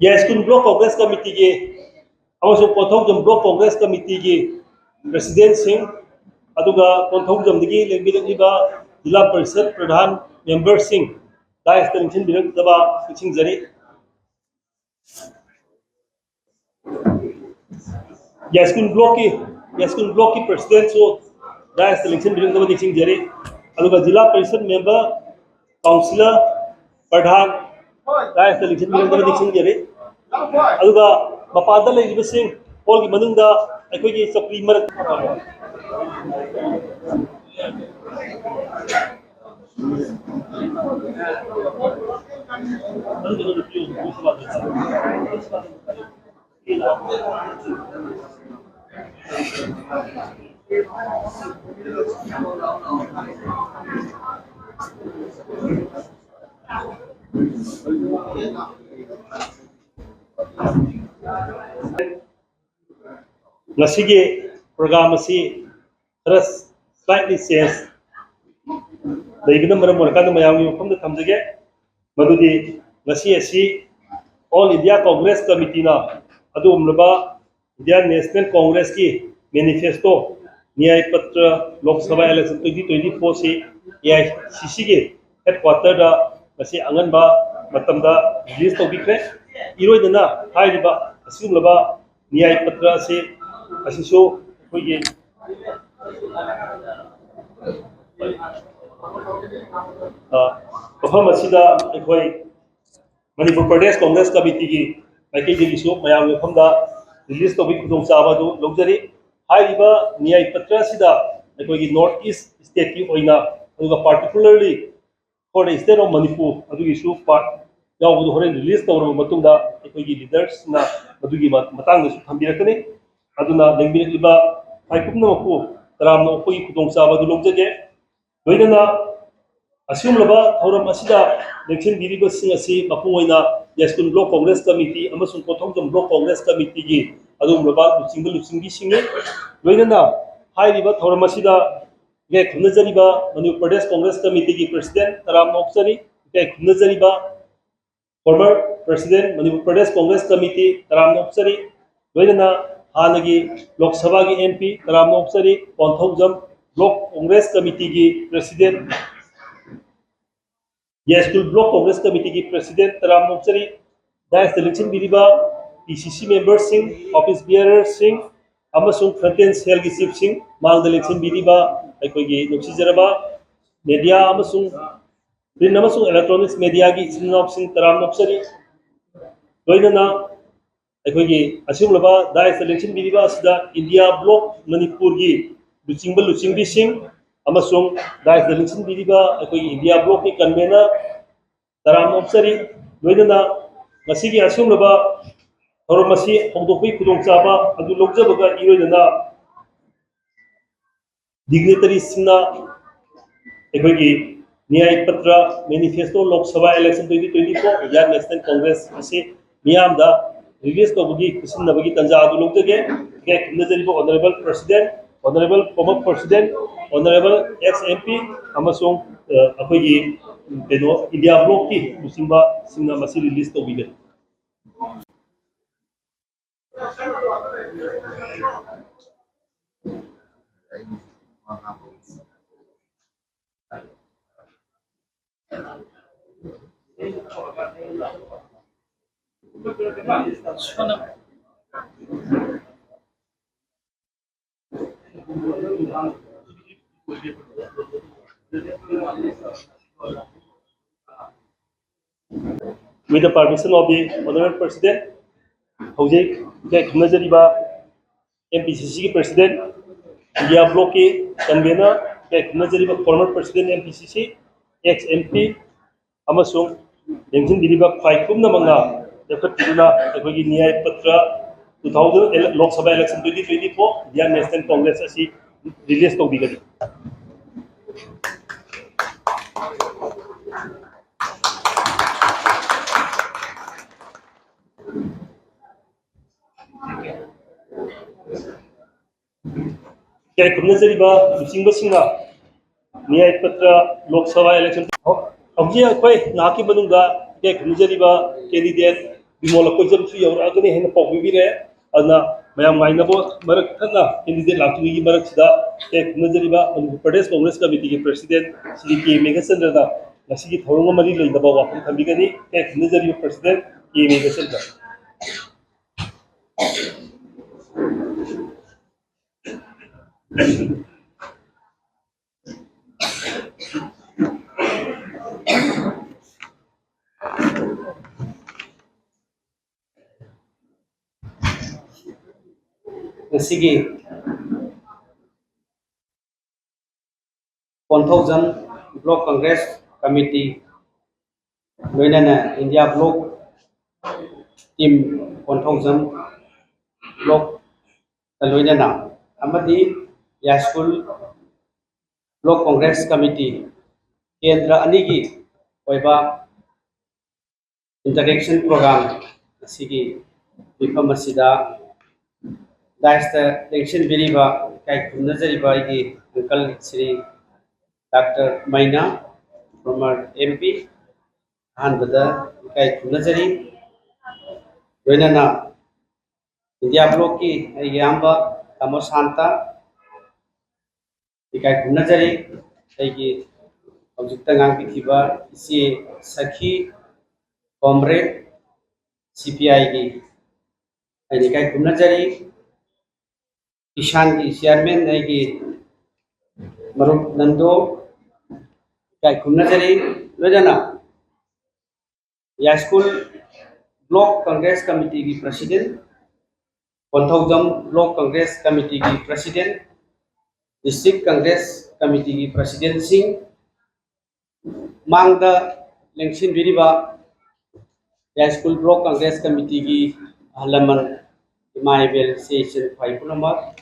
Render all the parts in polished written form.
Yaskun Block Congress Committee की Pothokjam Block Congress Committee की President Singh aduga Pothokjam digi legbireba Jila Parishad Pradhan Member Singh da extension birak daba kuching jari Yaskun Block की President so da extension birak daba kuching jari aduga Jila Parishad Member Councillor Pradhan da extension birak daba kuching jari aduga mapada legbising hall की मनंगदा अखोई की चपली मर ngasi program asi terus slightly change dari kita menemukan mayang yung pun tamjage madudi ngasi asi All India Congress Committee na adu umlaba Indian National Congress की manifesto न्याय पत्र Lok Sabha election 2024 से AICC के headquarter दा ngasi anganba matamda release tawbikre iroidana hairiba asumlaba न्याय पत्र से asiso hoye mafam asida akhoi Manipur Pradesh Congress Committee की माइकई दिगिसु मयाम मफमदा रिलीज तौबी खुदों चाबादु लौजरी हाइबा न्याय पत्र सिदा अखोगी नॉर्थ ईस्ट स्टेट की ओइना अदुगा particularly for the state of Manipur अदुगिसु पार्ट यावदु होरेन रिलीज तौरब मतुंगदा अखोगी लीडर्स ना अदुगी मतंगसु थंबिरकने अदुना लेंबिरलिबा हाइकुमना मपु तरामनो अखोगी खुदों चाबादु लौजगे लोइना asumlaba thoram asida election biriba sing asi mapungoina Yaskun Block Congress Committee amasung Pothokjam Block Congress Committee gi adumlaba luchingbi singi loinana hairiba thoram asida ge khunajariba Manipur Pradesh Congress Committee gi President Taram Noksari ge khunajariba former President Manipur Pradesh Congress Committee Taram Noksari loinana hanagi Lok Sabha gi MP Taram Noksari Pothokjam Block Congress Committee gi President Yaskun Block Congress Committee की President Taram Noksari, Dice Election Biriba, PCC Member Singh, Office Bearer Singh, Amasung Frontier Cell की Chief Singh, Mal Election Biriba, अखोगी नुक्सिजरबा Media Amasung, Print Amasung Electronics Media की Sinop Singh Taram Noksari, लोइनना अखोगी असुमलबा Dice Election Biriba सिदा India Block Manipur की लुचिंबी Singh अमसुंग dice दलिंगसिन बिरिबा अखोई India bloc की convener तराम ऑफिसरी लोइनना ngasi asumlaba thoromasi hongdokpi khudongchaba adu lokjabaga iroidana dignitaries singna ekhoi Nyay Patra manifesto Lok Sabha election 2024 Indian National Congress असे मियामदा release तौबगी कुसिनबगी तंजा अदु लोकजगे के नजरिबो honourable president honourable former president honourable ex MP अमसोंग अखोगी पेनो इंडिया ब्लॉक की मुसिंबा सिंगना मसी रिलीज तौबिगे With the permission of the Honorable President, Hojek Najariba MPCC President, India Block Convener, Najariba former President MPCC, ex-MP, Amasung, Yangsin Diriba Paikum Namanga, Yakatuna, Ekogi Nia Patra, 2000 Lok Sabha election 2024, Indian National Congress as he released to Bigadi. ꯀꯌꯥ ꯈꯨꯝꯅꯖꯔꯤꯕ ꯂꯨꯆꯤꯡꯕꯁꯤꯡꯅ न्याय पत्र Lok Sabha election हौजी अखोई नाकी मनुंगा के खुमजरिबा candidate Bimol Koijam सु यौरागने हेन पाउबिबिरे अना मयाम गाइनबो मरक थना candidate लातुगी मरक सिदा के खुमजरिबा मणिपुर प्रदेश कांग्रेस कमिटी के प्रेसिडेंट श्री के मेघचंद्रदा ngasi thorong mari leidaba wafam thambigani ke khumjariba president के Meghachandra ngasi Konthojam Block Congress Committee loinana India Block team Konthojam Block loinana amadi ya school Block Congress Committee kendra anigi oiba interaction program sigi bifam asida daista election biriba kai khunajariba igi uncle Sri Dr. Maina, former MP, and the Kai Kunazari, Venana, India Bloki, Yamba, Amosanta, the Kai Kunazari, the Objectangang Kiba, C. Saki, Comrade, CPI, and the Kai Kunazari, Ishan, Chairman, Marup Nando, Kai Kunazari, Vedana, Ya School Block Congress Committee की President, Konthojam Block Congress Committee की President, District Congress Committee की President Singh, Mangda Lengshin Biriba, Ya School Block Congress Committee की Halaman Imaibel Session 5 number,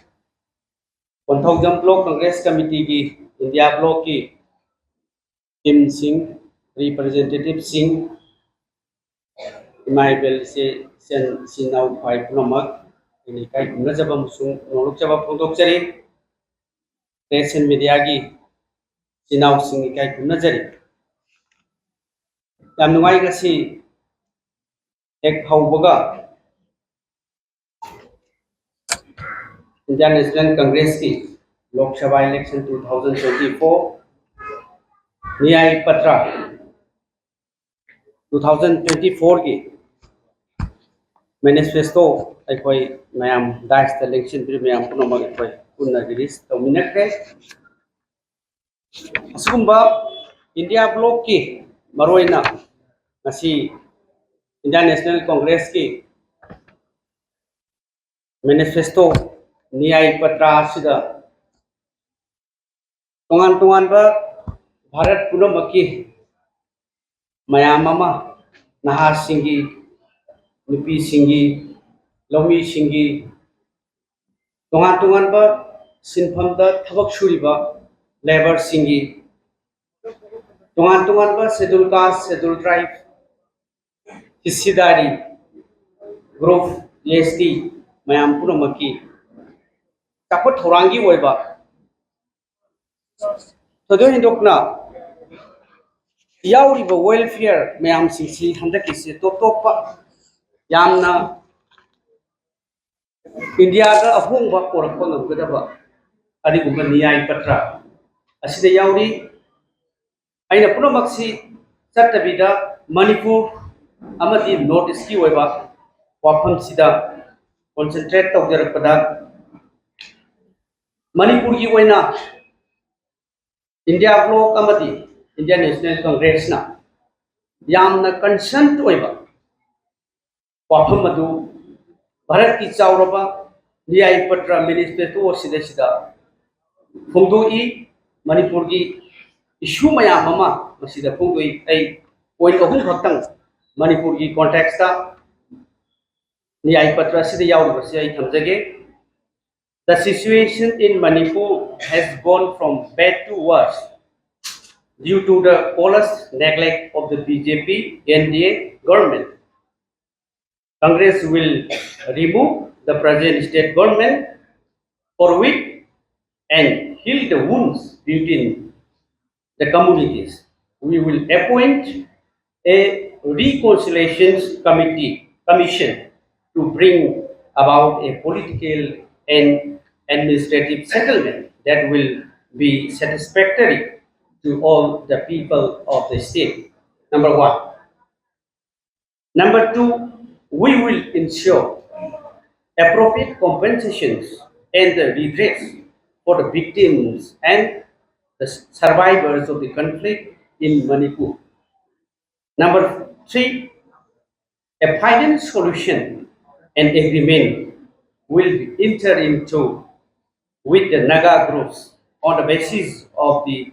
Konthojam Block Congress Committee की India Block की Tim Singh, Representative Singh, Imaibel se sinau 5 number, ini kai kunajaba musung nolok jaba pondok jari, press and media की sinau sing kai kunajari. Yam nungai kasi ek haubaga Indian National Congress की Lok Sabha election 2024 न्याय पत्र 2024 की manifesto अखोई ma'am dice election भी ma'am पुनमग अखोई पुनः release तौमिनखरे असुगुम्बा India bloc की मरोइना ngasi इंडियन नेशनल कांग्रेस की मैनिफेस्टो न्याय पत्र सिदा तोंगान बा भारत पुनमकी मयामा नहा सिंगी नुपी सिंगी लौमी सिंगी तोंगान बा सिनफमदा थबक सुरिबा लेबर सिंगी तोंगान बा शेड्यूल कास्ट शेड्यूल ट्राइब हिस्सेदारी ग्रुप एसटी मयाम पुनमकी चापट थौरांगी ओइबा तदो हिंदोकना याउरीबा वेलफेयर मैम सिंसी हंदकिसे टोपटोपा यामना इंडिया का अहोंबा पोरकपा ngamgdaba अदिगुम्बा न्याय पत्र असिदा याउरी आइना पुनमक्सी चट्टबिदा मणिपुर अमदी नॉर्थ ईस्ट की ओइबा वाफम सिदा कॉन्सेंट्रेट तौजरकपदा मणिपुर की ओइना इंडिया ब्लॉक अमदी इंडियन नेशनल कांग्रेस ना यामना कंसर्न ओइबा वाफम अदु भारत की चावरबा न्याय पत्र मैनिफेस्टो सिदा फोंदोई मणिपुर की इशू मयाम अमा मसिदा फोंदोई आई पॉइंट अहुम खक्तंग मणिपुर की कॉन्टेक्स्ट न्याय पत्र सिदा यावरबसे आई थमजगे The situation in Manipur has gone from bad to worse due to the callous neglect of the BJP NDA government. Congress will remove the present state government for which and heal the wounds within the communities. We will appoint a reconciliation commission to bring about a political and administrative settlement that will be satisfactory to all the people of the state. Number one. Number two, we will ensure appropriate compensations and the redress for the victims and the survivors of the conflict in Manipur. Number three, a final solution and agreement will be entered into with the Naga groups on the basis of the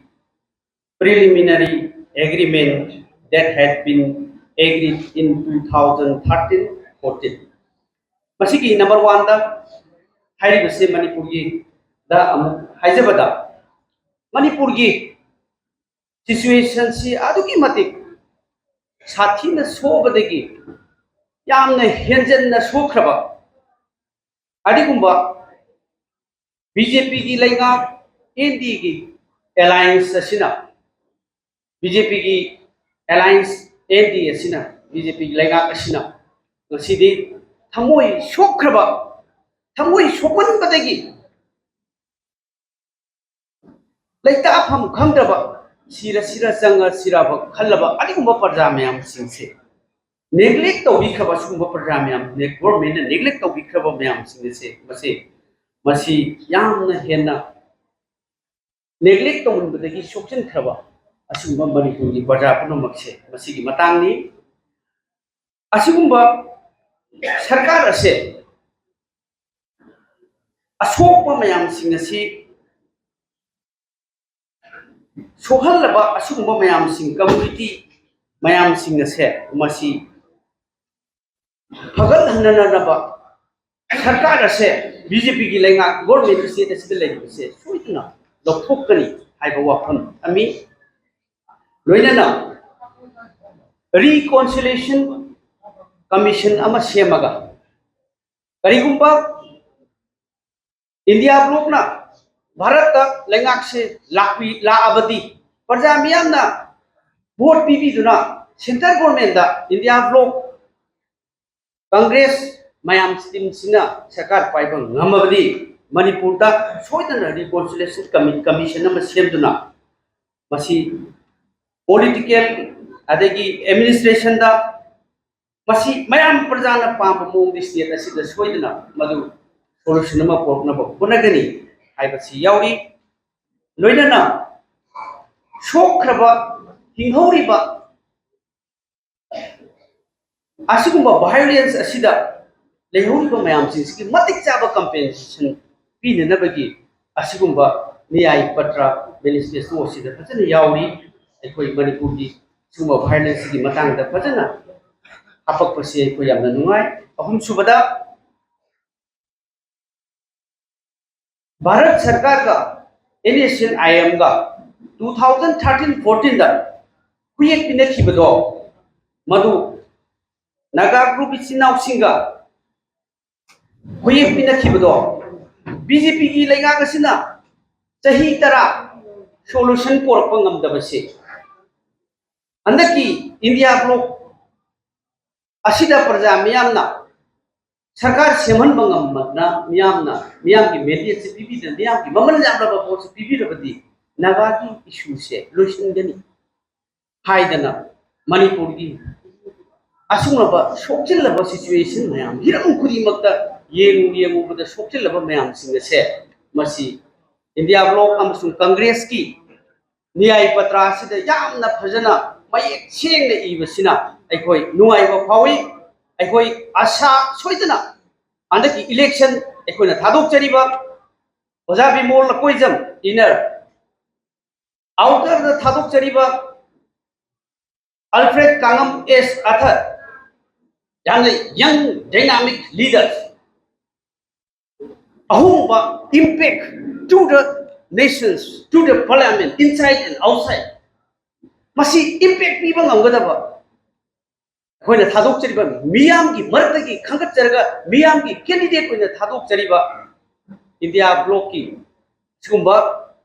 preliminary agreement that had been agreed in 2013-14. Masiki number one da hairibase Manipurgi da amu haijabada Manipurgi situation si aduki matik sathi na sobadagi yamna henjan na sokraba adigumba BJP ki lainga ND ki alliance asina BJP ki alliance ND asina BJP ki lainga asina ngasidi thamoi sokraba thamoi sopan badagi laita afam khamdraba sira changa siraba khallaba adigumba parja mayam singse neglect to bikhaba sumba parja mayam ne government neglect to bikhaba mayam singse masi yamna henna neglect to munbadagi sokchen khaba asumba Manipur gi parja punamakse masi gi matang ni asumba sarkar ase asokpa mayam singasi sohallaba asumba mayam sing community mayam singase masi fagal hanana naba sarkar ase BJP ki lainga government state asida laibase soitna lokthokani haiba wafam ami loinana reconciliation commission ama semaga karigumba India bloc na Bharat ka lengak se la abadi parja miyam na vote pipi duna central government da India bloc Congress mayam team sina sakar paiba ngamabadi Manipur da soidana reconciliation commission na semduna masi political adagi administration da masi mayam parjana pam mong state asida soidana madu solution ma porna ba punagani haibasi yauri loinana shokraba hinghauriba asigumba violence asida lehauriba mayam sinski matik chaba compensation pina bagi asigumba niyai patra manifesto asida fajana yauri ekoi Manipur gi sumba violence gi matang da fajana apak pasi ko yamna nungai ahum subada Bharat Sarkar ka NSNIM ka 2013-14 da kuyek pinakhi bado madu Naga group isinau singa kuyek pinakhi bado BJP ki lainga kasina chahi tara solution porpa ngamdabase andaki India bloc asida parja miyamna sarkar seman bangam na miyam ki media se pipi da miyam ki mamal jamra ba po se pipi rabadi naga ki issue se lotion gani haidana Manipur gi asungna ba sokchil laba situation mayam hiram khuri makta yengu bada sokchil laba mayam singa se masi India bloc amasung Congress ki niyai patra sida yamna phajana mayek sengna ibasina aikoi nungai ba phawi aikoi asa soidana andaki election aikoina thadok chariba oja bimol koijam inner outer the thadok chariba Alfred Kangam S Athar young dynamic leaders ahumba impact to the nations, to the parliament inside and outside masi impact piba ngamgadaba koina thadok chariba miyam ki mardagi khangat charaga miyam ki candidate koina thadok chariba India bloc ki सिगुम्बा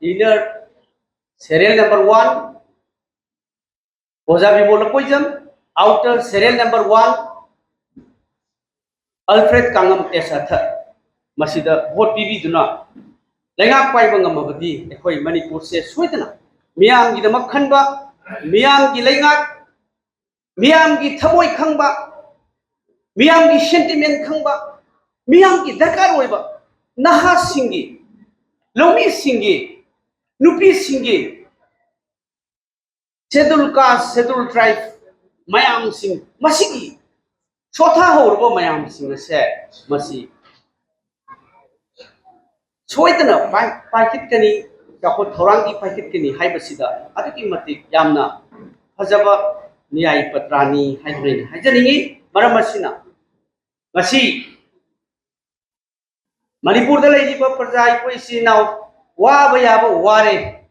inner serial number 1 Oza Bibola Poison outer serial number 1 Alfred Kangam Tesatha Masida vote PV Duna Lenga Pai Bangamabadi Ekoi Manipur says Swedana Miam gi the Makhanba Miam gi Lenga Miam gi Thaboy Kangba Miam gi sentiment Kangba Miam gi Dakar Weba Naha Singi Lomi Singi Nupi Singi scheduled caste, scheduled tribe, mayam sing, masigi, sotha horbo mayam sing se, masi. Soitana, paikit kani, kapot thorangi paikit kani, hai basida, adaki mati yamna, hajaba niyai patrani, hai brin, hai janingi, maramasina. Masi, Manipur da lady pa prajai ko isi now, wa bayaba ware,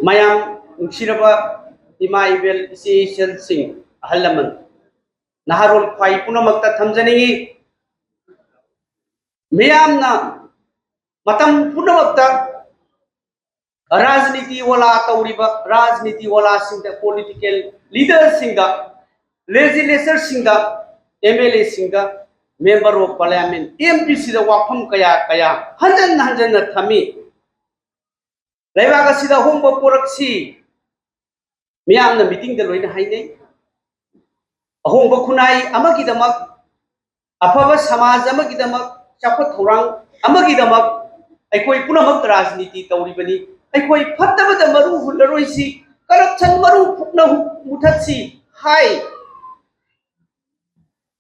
mayam. Siraba Ima Ibel Session Singh Halaman Naharul Pai Punamakta Tamjani Miamna Matam Punamakta Rajniti Wala Tauriba Rajniti Wala Singha political leaders Singha legislature Singha MLA Singha member of parliament MPC the Wapam Kaya Hanjan Thami Levaga Sida Hombo Puraksi Miam na meeting the Loina Haine Ahong Bakunai Amagidamak Apava Samaz Amagidamak Chapat Horang Amagidamak Ekoi Punamak Rajniti Tauribani Ekoi Patava the Maru Hularoisi Corruption Maru Pukna Mutatsi Hai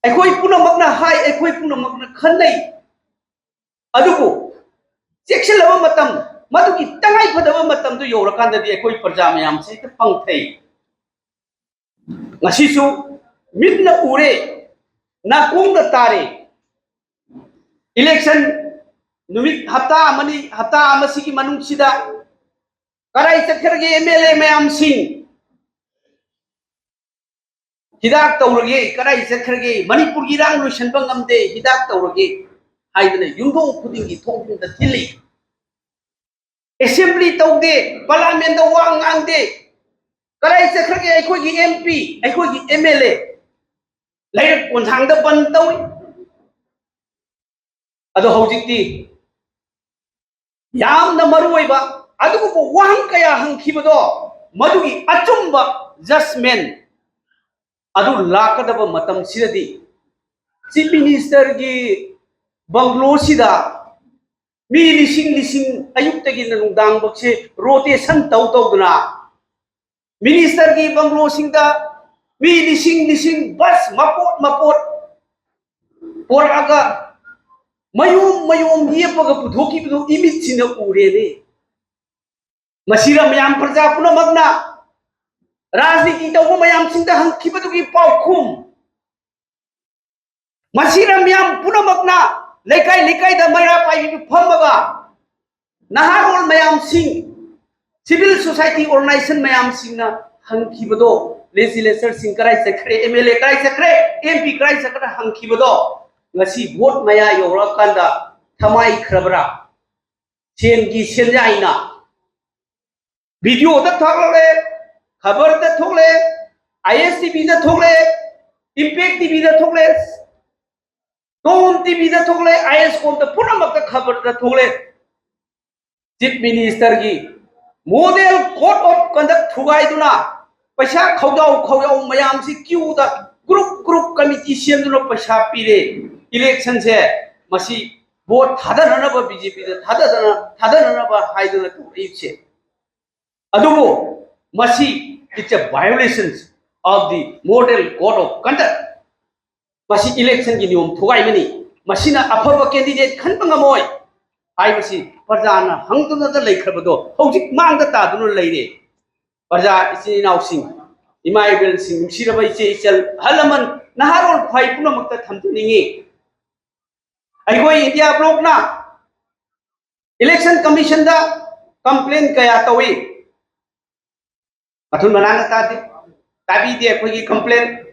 Ekoi Punamakna Hai Ekoi Punamakna Kanai Aduku Section of Matam Maduki Tangai Padava Matam to Yorakanda the Ekoi Pajamiam say the Pangtay Nasisu Midna Ure Nakung the Tare Election Numit Hata Mani Hata Amasiki Manungsida Karai Sakarge MLA Mayam Singh Hidak Taurage Karai Sakarge Manipur Girang Lushan Bangam Day Hidak Taurage Haidane Yungo Pudingi Tong the Tilly Assembly Taude Parliament the Wang Ande Karai Sakarge Equigi MP Equigi MLA Later on hang the Bantawi Ado Hojiti Yam the Maruiba Adu Wang Kaya Hang Kibado Madugi Achumba Just Men Adu Lakadaba Matam Sidadi Chief Minister Gi Banglo Sida Mi Lising Ayuktagin Nudang Boxe rotation Tautogna Minister Gi Banglo Singda Mi Lising Bus Mapot Poraga Mayum Yepaga Pudoki image in the Urene Masira Mayam Praja Puna Magna Razniki Mayam Sinda Hankipatuki Paukum Masira Mayam Puna Magna Lekai the Maya Pai Pamaga Naharol Mayam Singh Civil Society Organization Mayam Singna Hankibado Legislature Singh Karai Secretary MLA Karai Secretary MP Karai Secretary Hankibado Ngasi vote Maya Yorakanda Tamai Krabra Chengi Senjaina Video the Togle Cover the Togle ISTV the Togle Impact TV the Togles Don't TV the Togle IS called the Punam of the cover the Togle Chief Minister Gi Model Code of Conduct Tugaiduna Pasha Kaudau Mayam Siku the group committee Shendro Pasha Pire election here Masi vote Hadanaba BJP the Hadanaba Haidana to reach it Adubo Masi it's a violation of the model code of conduct Masi election Ginium Tugaimani Masina Apapa candidate Kanpangamoy I was see Pardana Hangtuna the Lake Rabado Hojik Manga Tadunu lady Parza is in our sing Imai will sing Shirabai Sel Halaman Naharol Paipuna Mata Tamtuningi I go India block na election commission da complaint kaya tawi Matun manana tabi de kogi complaint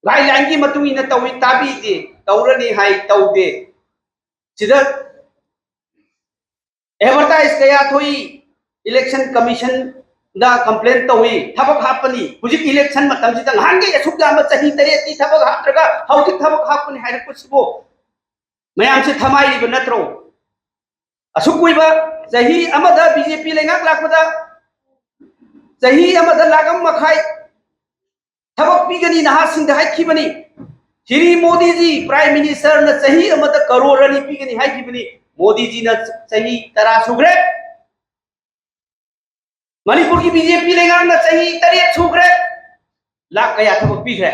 guideline ki matung ina tawi tabi de taurani hai taude sida advertise कया थोई election commission दा complain तौई थबक हापनी हुजिक election मतम सिदा हांगे असुक दा चही तरे ती थबक हात्रगा हौति थबक हापनी हाइर कुछबो मयाम से थमाई ब नत्रो असुक कुइबा चही अमदा बीजेपी लेंगाक लाखदा चही अमदा लागम मखाई थबक पीगनी नहा सिंह हाइखिबनी श्री मोदी जी प्राइम मिनिस्टर न चही अमदा करोड़ नि पीगनी हाइखिबनी मोदी जी न चही 10 सुग्रे मणिपुर की बीजेपी लेंगाक न चही 3 सुग्रे लाख कया थबक पीग्रे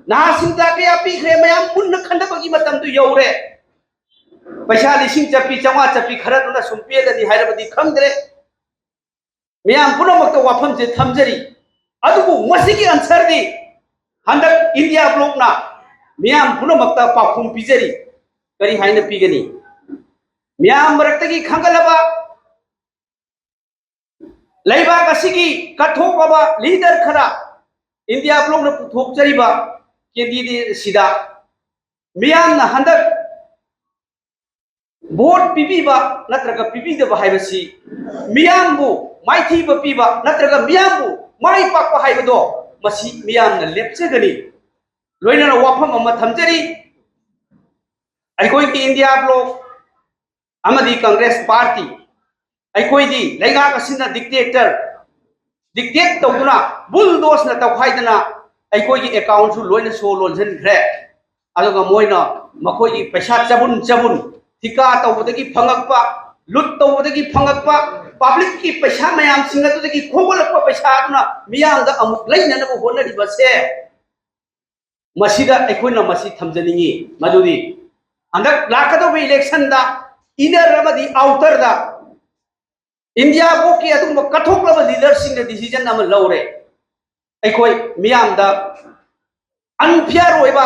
नहा सिंह दा कया पीग्रे मयाम पुन्न खंडबगी मतम तु यौरे पैसा लिसिंग चपी चवा चपी खरत न सुम्पे दनी हाइरबदी खंगद्रे मयाम पुनमक वाफम से थमजरी अदुबु मसिगी आंसर दी हंदक इंडिया ब्लॉक ना मयाम पुनमक पाखुम पिजरी करी हाइना पीगनी मयाम मरक्तगी खंगलबा लैबाक असिगी कथोकबा लीडर खरा इंडिया ब्लॉक न पुथोकजरीबा कैंडिडेट सिदा मयाम न हंदक वोट पीबीबा नत्रगा पीबीदबा हाइबसी मियामबु माइथीबा पीबा नत्रगा मियामबु माइ पाकबा हाइबदो मसी मियामना लेपचगनी लोइना वाफम अमा थमजरी अइकोई की इंडिया ब्लॉक अमदी कांग्रेस पार्टी अइकोई दी लेगाक असिना डिक्टेट तौदुना बुलडोस न तौखाइदना अइकोई की अकाउंट सु लोइना सो लोनजनख्रे अदुगा मोइना मखोई की पैसा चबुन थिका तौबदगी फंगकपा लुट तौबदगी फंगकपा पब्लिक की पैसा मयाम सिंगतुदगी खोगलकपा पैसा अदुना मियामदा अमुक लैननबो होनरिबसे मसीदा अइखोइना मसी थमजनिंगी मदुदी अंदक लाकदोबे इलेक्शन दा इनर अमदी आउटर दा इंडिया बो की अदुम कथोकलब लीडर सिंग डिसीजन अम लौरे अइखोइ मियामदा अनफेयर होइबा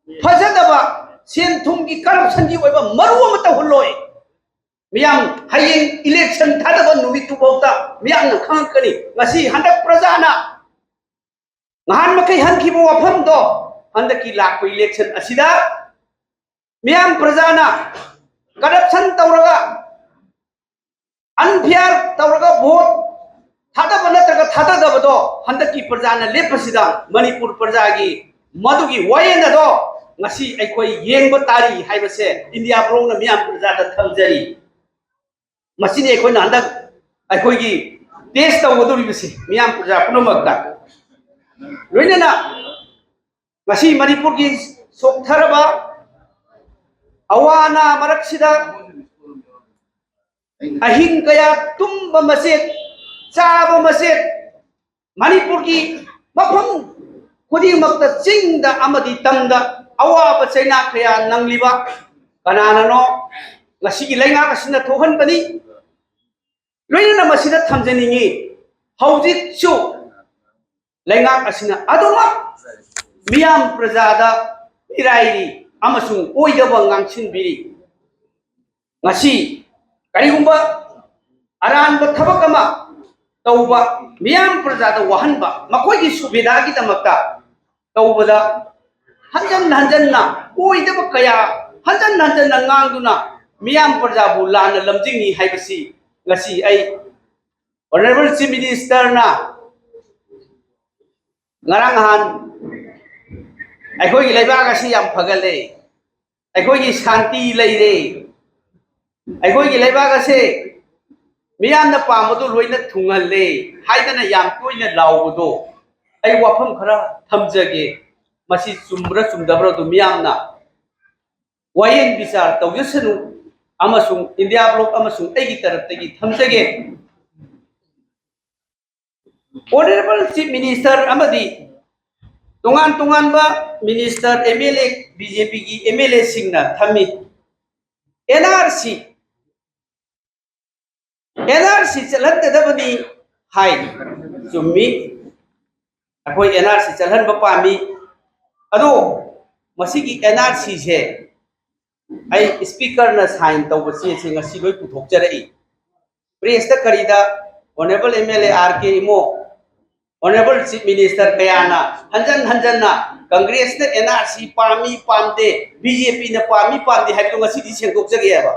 फजदबा सेन थुम की करप्शन की होइबा मरु अम तहुलोय मियाम हयेंग इलेक्शन थादबा नुमितु बौता मियाम न खंगकनी ngasi हंदक प्रजाना नहान मखै हनखिबो वफम दो हंदकी लाखो इलेक्शन असिदा मियाम प्रजाना करप्शन तौरगा अनफेयर तौरगा वोट थादबा नत्रगा थाददबदो हंदकी प्रजाना लेपसिदा मणिपुर प्रजागी मधुगी वयन दो ngasi aikoi yengba tari haibase india brong na miam प्रजा दा थमजरी मसिने aikoi na handak aikoi gi test tawduri bise miam प्रजा punomakta loinana ngasi manipur gi soktharaba awana maraksida ahin kaya tumba maset chaba maset manipur gi mafam khudi makta chingda amadi tamda awa China kaya nangliba kananano ngasigi lenga kasina thohan bani loina masina thamjaningi hauji chu lenga kasina aduma miam prajada irairi amasung oidaba ngangsin biri ngasi karigumba aranba thabakama tauba miam prajada wahanba makoi gi subida gi tamakta taubada हंजन ना ओइदब कया हंजन ना ngang मियाम प्रजाबु लान लमजिंगी हाइबसी ngasi ai honorable chief minister na ngarang han akhoi gi laiba ga si yam phagale akhoi gi shanti leire akhoi gi laiba ga se miyam na pamadu loina thungalle haidana yam toina lawbudo ai wafam khara thamjage मसी चुम्ब्रा चुम्दब्रा तो मियामना वायन विचार तौजसनु अमसुंग India bloc अमसुंग एगी तरफतगी थमजगे ऑनरेबल चीफ मिनिस्टर अमदी तोंगान बा मिनिस्टर एमएलए बीजेपी की एमएलए सिंगना थमी एनआरसी चलहदबनी हाई चुम्मी अखोई एनआरसी चलहन पामी अदो मसीगी एनआरसी से आई स्पीकर न साइन तब से ngasi loi puthokjarai प्रेस ता करीदा ऑनरेबल एमएलए आरके इमो ऑनरेबल चीफ मिनिस्टर कयाना हंजन ना कांग्रेस ने एनआरसी पामी पामदे बीजेपी ने पामी पामदे हाइबो ngasi di sengdokjage aba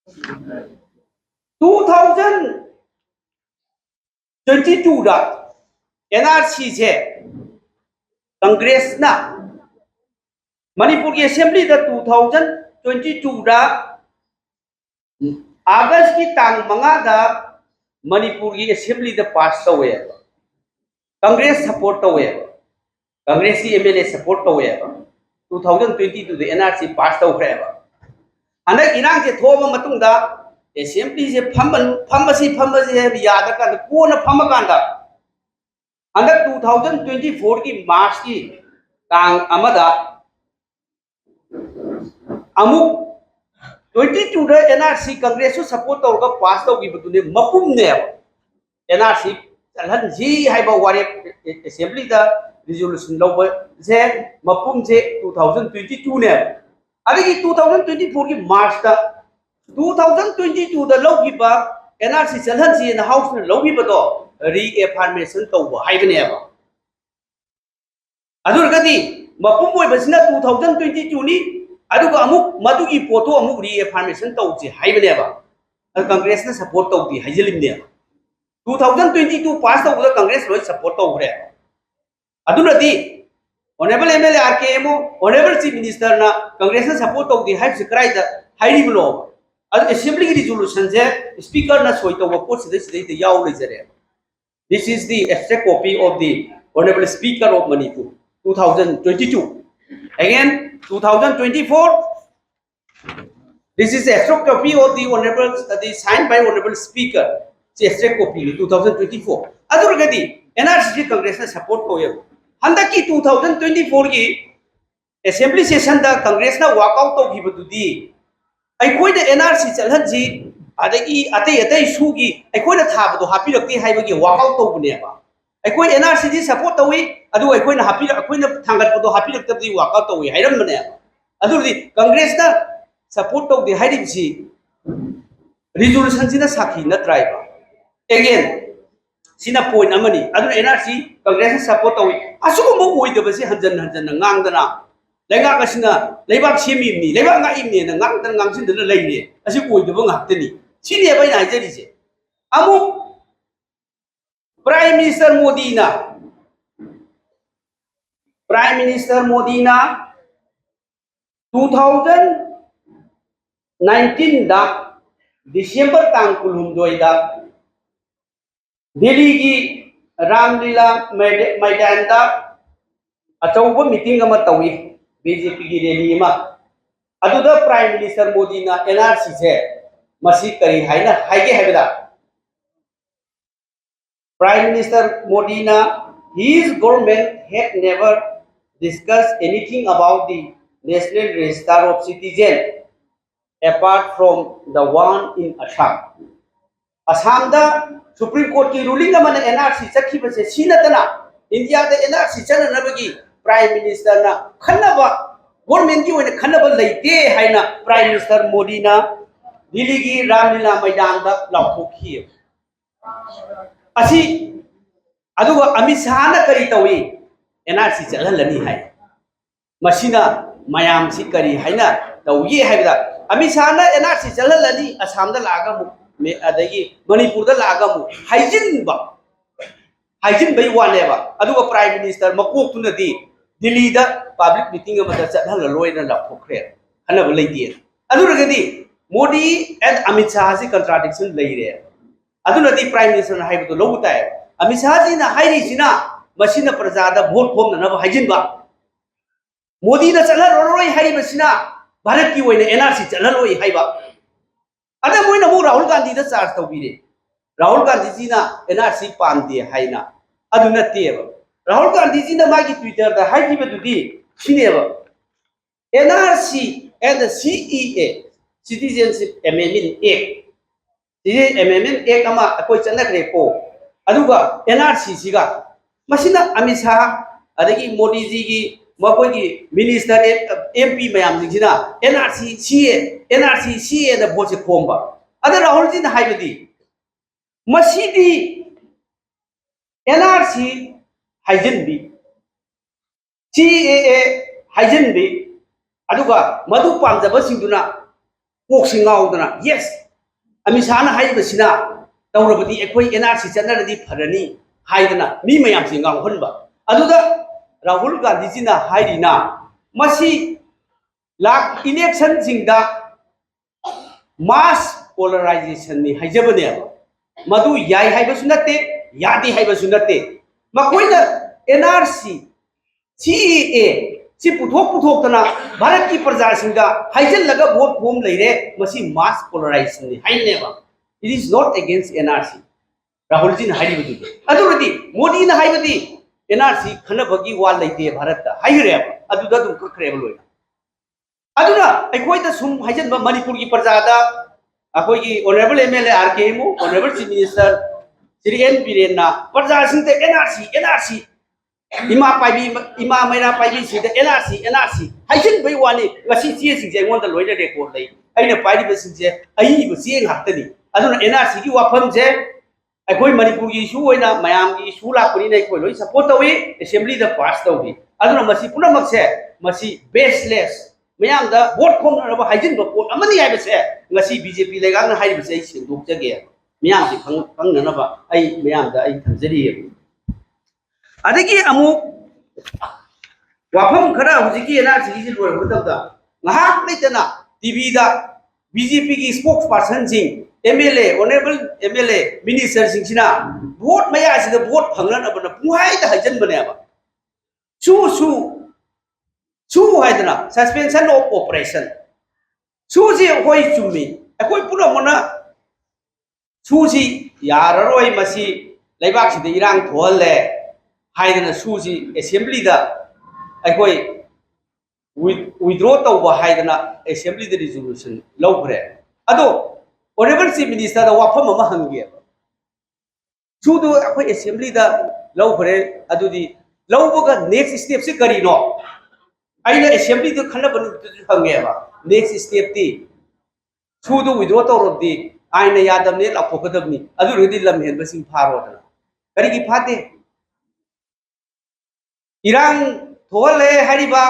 2022 दा NRC से कांग्रेस ना मणिपुर की असेंबली दा 2022 दा अगस्त की तांग मंगा दा मणिपुर की असेंबली दा पास तौए कांग्रेस सपोर्ट तौए कांग्रेस की एमएलए सपोर्ट तौए 2022 दा NRC पास तौखरे हनक इरांग से थोबा मतुंग दा असेंबली से फम्बसी याद का कोन फम कांदा हनक 2024 की मार्च की तांग अमदा अमुक 22 दा NRC कांग्रेस सपोर्ट तौरगा पास तौगिबदुने मपुम ने NRC चलहन जी हाइबा वारे असेंबली दा रिजोल्यूशन लौब से मपुम से 2022 ने अदगी 2024 की मार्च दा 2022 दा लौगिबा NRC चलहन जी न हाउस ने लौगिबदो रीएफर्मेशन तौबा हाइबने बा अदुरगदी मपुम ओइबसिना 2022 नि अदुगा अमुक मदुगी पोतो अमुक रीएफर्मेशन तौजे हाइबने बा कांग्रेस ने सपोर्ट तौदी हाइजलिमने 2022 पास तौबदा कांग्रेस लोय सपोर्ट तौग्रे अदुरदी honourable MLA RKMO honourable chief minister ना कांग्रेस ने सपोर्ट तौदी हाइब सिक्राइदा हाइरिबलो अद असेंबली की रिजोल्यूशन से स्पीकर ना सोय तौबा पोट सिदे याव लेजरे this is the extract copy of the honourable speaker of Manipur 2022 again 2024 this is the extract copy of the honorable the signed by honorable speaker the extract copy 2024 adurgadi NRC congress ne support ko ye handa ki 2024 ki assembly session da congress na walk out to gibududi ai koi da NRC chalhan ji adagi atai su gi ai koi da thabado happy rakti haibagi walk out to bune ba ai koi NRC ji support to wi adu ai koi na happy koi na thangat pado happy rakti walk out to wi hairam bane adurdi congress da support to the hairib si resolution sina sakhi na tribe again sina point amani adu NRC congress support to asu mo oi de basi hanjan ngang dana lenga ka sina leibak semi ni leibak nga im ni na ngang sin de lei ni asi oi de ba ngak ni sini bai na jeri je amu prime minister modi na 2019 दा दिसंबर तांग कुलुमदोई दा दिल्ली की रामलीला मैदान दा अचौब meeting अमा तौई BJP की rally अमा अदुदा prime minister Modi ना NRC से मसी करी हाइना हाइगे हाइबदा प्राइम मिनिस्टर मोदी ना his government had never discussed anything about the National Register of Citizens apart from the one in Assam. Assam da Supreme Court ki ruling amana NRC sakhi base sinatana India da NRC chana nabagi Prime Minister na khanaba government ki oina khanaba leite haina Prime Minister Modi na Delhi ki Ramlila Maidan da lauthokhi asi aduga Amit Shah na kari tawi NRC chalalani hai masina mayam si kari haina tauye haibda Amit Shah na NRC chalalani Assam da laga mu me adagi Manipur da laga mu haijin bai wane ba aduga Prime Minister makok tu na di Delhi da public meeting ma da chalala loina la phokre hana ba leiti adura di Modi and Amit Shah si contradiction lei re aduna di Prime Minister na haibu to logu tai Amit Shah ji na hairi sina masina praja da vote phom na ba haijin ba Modi na chala roi hai basina Bharat ki oina NRC chala roi hai ba ada moina mu Rahul Gandhi da charge tawire Rahul Gandhi ji na NRC pamde hai na adu na te ba Rahul Gandhi ji na magi Twitter da hai ki bedudi shine ba NRC and the CEA Citizenship Amendment Act Amendment Act ama koi chana kre ko aduga NRC siga masina Amit Shah adagi Modi ji ki Mako ki minister MP mayam jina NRC CA da boche komba ada Rahul ji na haibadi masidi NRC haijin bi CAA haijin bi aduga madu pamjaba singduna कोक्सिंगाउदना यस अमिशाना हाइबसिना तौरबदी एकोई NRC चनरदी फरनी हाइदना मी मयाम सिंगाउ हनबा अदुदा राहुल गांधी जी ना हाइरिना मसी लाख इलेक्शन सिंगदा मास पोलराइजेशन नि हाइजबने मधु याई हाइबसु नते यादी हाइबसु नते मकोइना एनआरसी सीए सी पुथोक भारत की प्रजा सिंगा हाइजन लगा वोट फॉर्म लेरे मसी मास पोलराइजेशन नि हाइनेबा it is not against NRC Rahul ji ने हाइबदु अदुरदी मोदी ने हाइबदी एनआरसी खनबगी वाल लेते भारत दा हाइरे अदुदा दुम कखरेब लोय अदुना अखोइदा सुम हाइजन मणिपुर की प्रजा दा अखोइगी ऑनरेबल एमएलए आरके मु honourable chief minister Shri N Biren ना प्रजा सिंग ते एनआरसी इमा मैरा पाइबी सिंह एनआरसी हाइजन बै वानी गसी चे सिंह जे गोंदा लोइना रेकॉर्ड लै अइना पाइबी सिंह जे अइबो चे ngakतनी अदुना एनआरसी की वाफम जे अखोई मणिपुर की इशू होइना मयाम की इशू लापनी नै कोइ लोइ सपोर्ट तौई असेंबली दा पास तौई अदुना मसी पुनमक से मसी बेसलेस मयाम दा वोट खोमनब हाइजन पोट अमनी आइबसे ngasi बीजेपी लेगांग ना हाइबसे सिंदुक जगे मयाम से खंगनब अइ मयाम दा अइ थंजरी अदगी अमु वाफम खरा हुजिकी एनआरसी की लोय होतबदा ngahak leitana टीवी दा बीजेपी की spokes person Singh MLA honourable MLA minister Singh vote मया से वोट फंगनबना पुहाई दा हाइजन बनेबा सु हाइदना सस्पेंशन ऑफ ऑपरेशन सुजी होई चुमी अकोई पुरा मोना सुजी याररोय मसी लेबाक सिदे इरांग थोहले हाइदना सुजी असेंबली दा अकोई विड्रॉ तौबा हाइदना असेंबली दा रिजोल्यूशन लौखरे अदो ऑनरेबल चीफ मिनिस्टर दा वाफम अमा हंगे सुदो अकोई असेंबली दा लौखरे अदुदी लौबगा नेक्स्ट स्टेप से करिनो आइना असेंबली दा खनबन हंगेबा नेक्स्ट स्टेप ती सुदो विड्रॉ तौरबदी आइना यादमने लाफोकदबनी अदुरदी लमहेन बसिंग फारोदना करिगी फाते इरांग थोहले हरिबा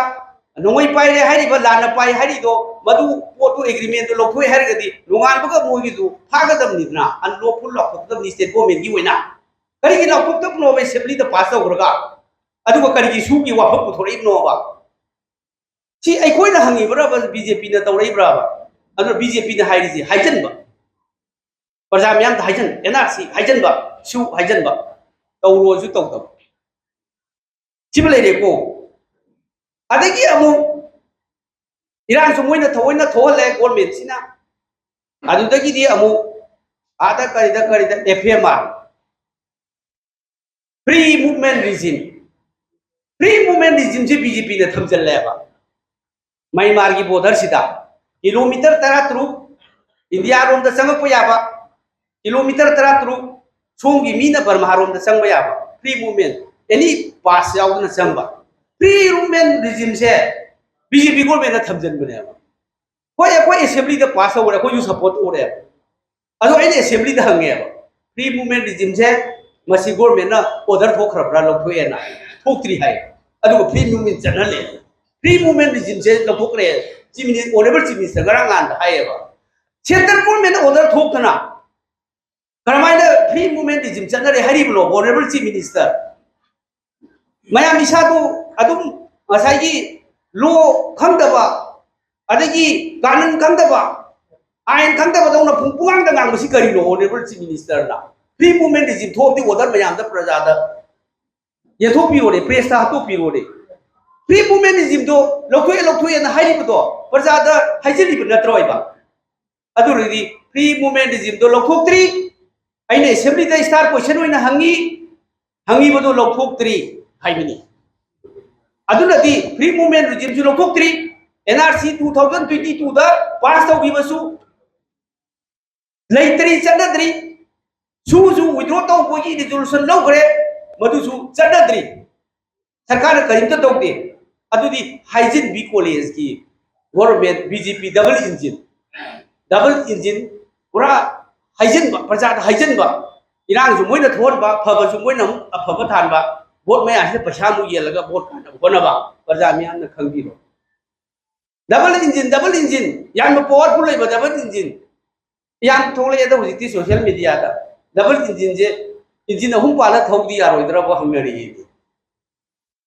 नोंगै पाइले हरिबा लाना पाइ हरिदो मधु पोटु एग्रीमेंट तो लौथोय हरगदी नोंगानबगा मोगिदु फागदबनिदना अनलॉफुल लाफोकदबनी स्टेट गवर्नमेंट की होइना करिगी लाफोकदबनो असेंबली दा पास तौरगा अदुगा करिगी सुगी वाफम पुथोरइबनोबा सी अखोइना हंगिबरा बीजेपी ना तौरइब्रा अदु बीजेपी ना हाइरिजी हाइजनबा प्रजा म्याम हाइजन एनआरसी हाइजनबा सु हाइजनबा तौरोजु तौदब चिबले रेको अदगी अमु इरान सु मोइना थोइना थोहले गवर्नमेंट सिना अदुदगी दी अमु आदा करिदा एफएमआर फ्री मूवमेंट रिजिम से बीजेपी ने थमजल्लेबा म्यांमार की बॉर्डर सिदा किलोमीटर 13 इंडिया रोम दा चंगप याबा किलोमीटर 13 सोंगी मीना बर्मा रोम दा चंगब याबा फ्री मूवमेंट एनी पास यावना चंगबा फ्री मूवमेंट रिजिम से बीजेपी गवर्नमेंट ना थमजनबनेबा कोई असेंबली दा पास होरे कोई सपोर्ट होरे अदो एनी असेंबली दा हंगेबा फ्री मूवमेंट रिजिम से मसी गवर्नमेंट ना ऑर्डर थोखरब्रा लौथोएना थोक्त्री हाय अदो फ्री मूवमेंट चनले फ्री मूवमेंट रिजिम से लौथोकरे chief minister honourable chief minister गरांगान हायबा सेंट्रल गवर्नमेंट ऑर्डर थोकना करमाइना फ्री मूवमेंट रिजिम चनरे हरिबलो ऑनरेबल चीफ मिनिस्टर मयाम इसादो अदुम असाई लो खंगदबा अदगी कानून खंगदबा आइन खंगदबा दौना पुंपुंगांग दा ngang करिनो ऑनरेबल चीफ मिनिस्टर ना फ्री मूवमेंट रिजिम थोकदी ऑर्डर मयाम दा प्रजा दा ये थोपियोरे प्रेस ता थोपियोरे फ्री मूवमेंट रिजिम दो लौथोए ना हाइरिबदो प्रजा दा हाइजलिब नत्रोइबा अदुरदी फ्री मूवमेंट रिजिम दो लौथोक्त्री आइने असेंबली दा स्टार क्वेश्चन होइना हंगीबदो लौथोक्त्री हाइबनी अदुनदी फ्री मूवमेंट रिजिम जु लौथोक्त्री एनआरसी 2022 दा पास तौबिबसु लेतरी चनद्री सुजु विड्रॉ तौबोगी रिजोल्यूशन लौगरे मधुसु चनद्री सरकार करिंत तौदे अदुदी हाइजिन बी कॉलेज की गवर्नमेंट बीजेपी डबल इंजिन पूरा हाइजिन प्रजा हाइजिन इरांग जो मोइना थोनबा फबा जो मोइना अफबा थानबा वोट मया से पैसा मु येलगा वोट कान होनबा प्रजा म्याम न खंगिरो डबल इंजिन याम पावरफुल लेबा डबल इंजिन याम थोले दा हुजिति सोशल मीडिया दा डबल इंजिन जे इंजिन अहुम पाला थौदी यारोइद्रा बो हंगरी